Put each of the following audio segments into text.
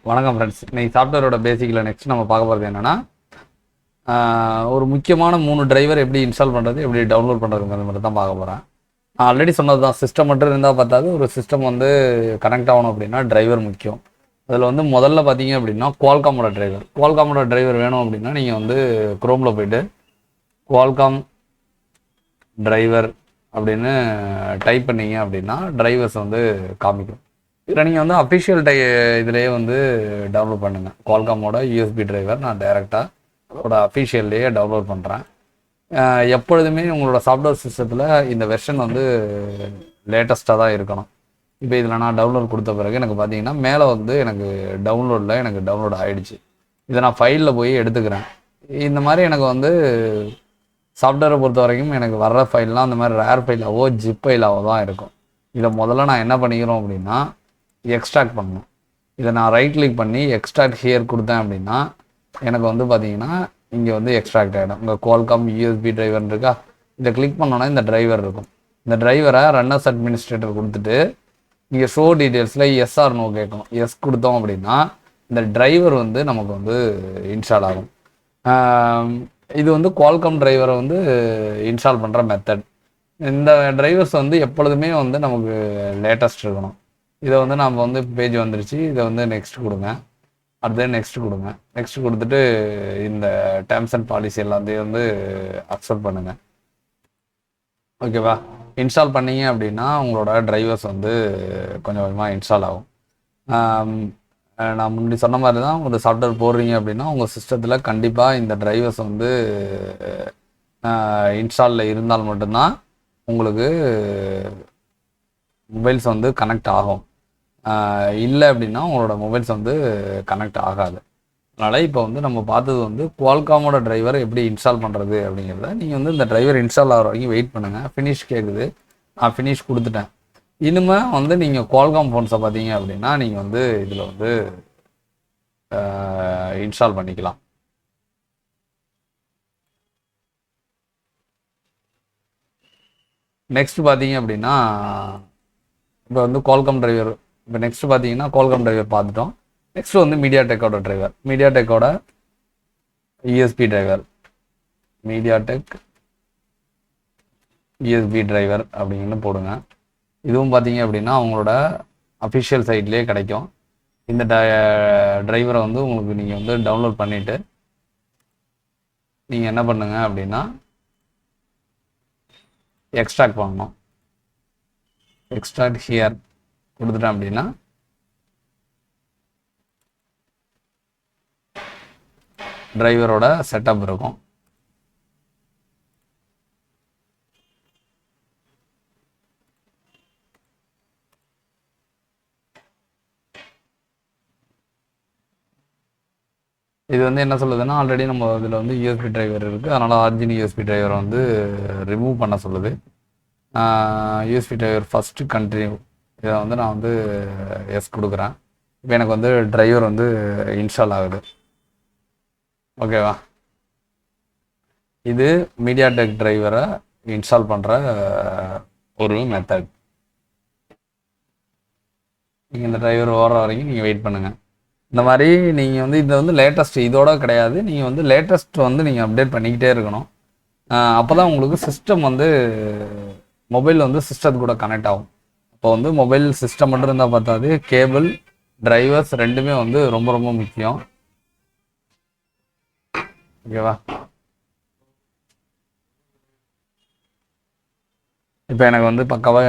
வணக்கம் ஃப்ரெண்ட்ஸ். இன்னைக்கு சாஃப்ட்வேரோட பேசிக்கில் நெக்ஸ்ட் நம்ம பார்க்க போகிறது என்னென்னா, ஒரு முக்கியமான 3 டிரைவர் எப்படி இன்ஸ்டால் பண்ணுறது, எப்படி டவுன்லோட் பண்ணுறதுங்கிறது மட்டும் தான் பார்க்க போகிறேன். நான் ஆல்ரெடி சொன்னது தான், சிஸ்டம் மட்டும் இருந்தால் பார்த்தாது. ஒரு சிஸ்டம் வந்து கனெக்ட் ஆகணும் அப்படின்னா டிரைவர் முக்கியம். அதில் வந்து முதல்ல பார்த்தீங்க அப்படின்னா குவால்காமோட டிரைவர் வேணும் அப்படின்னா நீங்கள் வந்து குரோமில் போய்ட்டு குவால்காம் டிரைவர் அப்படின்னு டைப் பண்ணீங்க அப்படின்னா டிரைவர்ஸ் வந்து காமிக்கும். இதில் நீங்கள் வந்து அஃபிஷியல் இதிலேயே வந்து டவுன்லோட் பண்ணுங்கள். குவால்காமோட யூஎஸ்பி டிரைவர் நான் டைரெக்டாக அதோட அஃபிஷியல்லையே டவுன்லோட் பண்ணுறேன். எப்பொழுதுமே உங்களோட சாஃப்ட்வேர் சிஸ்டத்தில் இந்த வெர்ஷன் வந்து லேட்டஸ்ட்டாக தான் இருக்கணும். இப்போ இதில் நான் டவுன்லோட் கொடுத்த பிறகு எனக்கு பார்த்தீங்கன்னா மேலே வந்து எனக்கு டவுன்லோட் ஆகிடுச்சு. இதை நான் ஃபைலில் போய் எடுத்துக்கிறேன். இந்த மாதிரி எனக்கு வந்து சாஃப்ட்வேரை பொறுத்த வரைக்கும் எனக்கு வர்ற ஃபைல்லாம் அந்த மாதிரி ரேர் ஃபைலாவோ ஜிப் ஃபைலாவோ தான் இருக்கும். இதை முதல்ல நான் என்ன பண்ணிக்கிறோம் அப்படின்னா எக்ஸ்ட்ராக்ட் பண்ணணும். இதை நான் ரைட் கிளிக் பண்ணி எக்ஸ்ட்ராக்ட் ஹியர் கொடுத்தேன் அப்படின்னா எனக்கு வந்து பார்த்தீங்கன்னா இங்கே வந்து எக்ஸ்ட்ராக்ட் ஆகிடும். உங்கள் குவால்காம் யூஎஸ்பி டிரைவர் இருக்கா, இதை கிளிக் பண்ணோன்னா இந்த டிரைவர் இருக்கும். இந்த டிரைவரை ரன்னர்ஸ் அட்மினிஸ்ட்ரேட்டர் கொடுத்துட்டு இங்கே ஷோ டீட்டெயில்ஸில் எஸ் ஆர் நோ கேட்கணும். எஸ் கொடுத்தோம் அப்படின்னா இந்த டிரைவர் வந்து நமக்கு வந்து இன்ஸ்டால் ஆகும். இது வந்து குவால்காம் டிரைவரை வந்து இன்ஸ்டால் பண்ணுற மெத்தட். இந்த டிரைவர்ஸ் வந்து எப்பொழுதுமே வந்து நமக்கு லேட்டஸ்ட் இருக்கணும். இதை வந்து நம்ம வந்து பேஜ் வந்துருச்சு, இதை வந்து நெக்ஸ்ட் கொடுங்க, அடுத்தது நெக்ஸ்ட் கொடுங்க. நெக்ஸ்ட் கொடுத்துட்டு இந்த டேர்ம்ஸ் அண்ட் பாலிசி எல்லாத்தையும் வந்து அக்செப்ட் பண்ணுங்கள். ஓகேவா? இன்ஸ்டால் பண்ணீங்க அப்படின்னா உங்களோட டிரைவர்ஸ் வந்து கொஞ்சம் கொஞ்சமாக இன்ஸ்டால் ஆகும். நான் முன்னாடி சொன்ன மாதிரி தான், ஒரு சாஃப்ட்வேர் போடுறீங்க அப்படின்னா உங்கள் சிஸ்டத்தில் கண்டிப்பாக இந்த டிரைவர்ஸ் வந்து இன்ஸ்டாலில் இருந்தால் மட்டும்தான் உங்களுக்கு மொபைல்ஸ் வந்து கனெக்ட் ஆகும். இல்லை அப்படின்னா உங்களோட மொபைல்ஸ் வந்து கனெக்ட் ஆகாது. அதனால் இப்போ வந்து நம்ம பார்த்தது வந்து குவால்காமோட டிரைவர் எப்படி இன்ஸ்டால் பண்ணுறது அப்படிங்கிறத. நீங்கள் வந்து இந்த டிரைவர் இன்ஸ்டால் ஆகிற வரைக்கும் வெயிட் பண்ணுங்கள். ஃபினிஷ் கேட்குது, நான் ஃபினிஷ் கொடுத்துட்டேன். இனிமே வந்து நீங்கள் குவால்காம் ஃபோன்ஸை பார்த்தீங்க அப்படின்னா நீங்கள் வந்து இதில் வந்து இன்ஸ்டால் பண்ணிக்கலாம். நெக்ஸ்ட் பார்த்தீங்க அப்படின்னா இப்போ வந்து குவால்காம் டிரைவர், இப்போ நெக்ஸ்ட் பார்த்தீங்கன்னா குவால்காம் டிரைவர் பார்த்துட்டோம். நெக்ஸ்ட் வந்து மீடியாடெக்கோட டிரைவர், மீடியாடெக்கோட USB driver, MediaTek USB driver அப்படிங்கன்னு போடுங்க. இதுவும் பார்த்தீங்க அப்படின்னா அவங்களோட அஃபிஷியல் சைட்லேயே கிடைக்கும். இந்த டிரைவரை வந்து உங்களுக்கு நீங்கள் வந்து டவுன்லோட் பண்ணிவிட்டு நீங்கள் என்ன பண்ணுங்க அப்படின்னா எக்ஸ்ட்ராக்ட் பண்ணணும். எக்ஸ்ட்ராக்ட் ஹியர் கொடுத்துட்டேன் அப்படின்னா டிரைவரோட செட்டப் இருக்கும். இது வந்து என்ன சொல்லுதுன்னா, ஆல்ரெடி நம்ம இதில் வந்து யூஎஸ்பி டிரைவர் இருக்குது, அதனால் ஆர்ஜின் யூஎஸ்பி டிரைவரை வந்து ரிமூவ் பண்ண சொல்லுது. யூஎஸ்பி டிரைவர் ஃபஸ்ட்டு கண்டினியூ, இதை வந்து நான் வந்து எஸ் கொடுக்குறேன். இப்போ எனக்கு வந்து டிரைவர் வந்து இன்ஸ்டால் ஆகுது. ஓகேவா? இது மீடியாடெக் டிரைவரை இன்ஸ்டால் பண்ணுற ஒரு மெத்தட். நீங்கள் இந்த டிரைவர் ஓடுற வரைக்கும் நீங்கள் வெயிட் பண்ணுங்கள். இந்த மாதிரி நீங்கள் வந்து இது வந்து லேட்டஸ்ட் இதோட கிடையாது, நீங்கள் வந்து லேட்டஸ்ட் வந்து நீங்கள் அப்டேட் பண்ணிக்கிட்டே இருக்கணும். அப்போ தான் உங்களுக்கு சிஸ்டம் வந்து மொபைல் வந்து சிஸ்டத்து கூட கனெக்ட் ஆகும். அப்போ வந்து மொபைல் சிஸ்டம் மட்டும் இருந்தால் பார்த்தாது, கேபிள் டிரைவர்ஸ் ரெண்டுமே வந்து ரொம்ப ரொம்ப முக்கியம். ஓகேவா? இப்போ எனக்கு வந்து பக்காவாக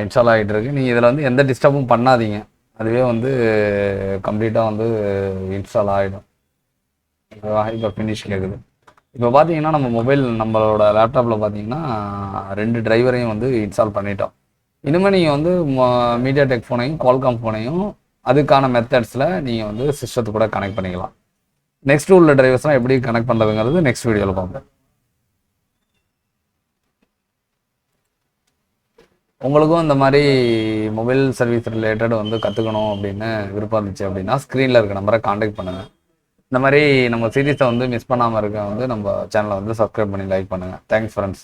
இன்ஸ்டால் ஆகிட்டு இருக்கு. நீங்கள் இதில் வந்து எந்த டிஸ்டர்பும் பண்ணாதீங்க, அதுவே வந்து கம்ப்ளீட்டாக வந்து இன்ஸ்டால் ஆகிடும். ஓகேவா? இப்போ ஃபினிஷ் கேட்குது. இப்போ பார்த்தீங்கன்னா நம்மளோட லேப்டாப்பில் பார்த்தீங்கன்னா 2 டிரைவரையும் வந்து இன்ஸ்டால் பண்ணிட்டோம். இனிமேல் நீங்கள் வந்து மீடியாடெக் ஃபோனையும் குவால்காம் ஃபோனையும் அதுக்கான மெத்தட்ஸில் நீங்கள் வந்து சிஸ்டத்து கூட கனெக்ட் பண்ணிக்கலாம். நெக்ஸ்ட் உள்ள டிரைவர்ஸ்லாம் எப்படி கனெக்ட் பண்ணுறதுங்கிறது நெக்ஸ்ட் வீடியோவில் பார்ப்போம். உங்களுக்கும் இந்த மாதிரி மொபைல் சர்வீஸ் ரிலேட்டட் வந்து கற்றுக்கணும் அப்படின்னு விருப்பம் இருந்துச்சு அப்படின்னா ஸ்க்ரீனில் இருக்க நம்பரை காண்டாக்ட் பண்ணுங்கள். இந்த மாதிரி நம்ம சீரீஸை வந்து மிஸ் பண்ணாமல் இருக்க வந்து நம்ம சேனலை வந்து சப்ஸ்கிரைப் பண்ணி லைக் பண்ணுங்கள். Thanks friends.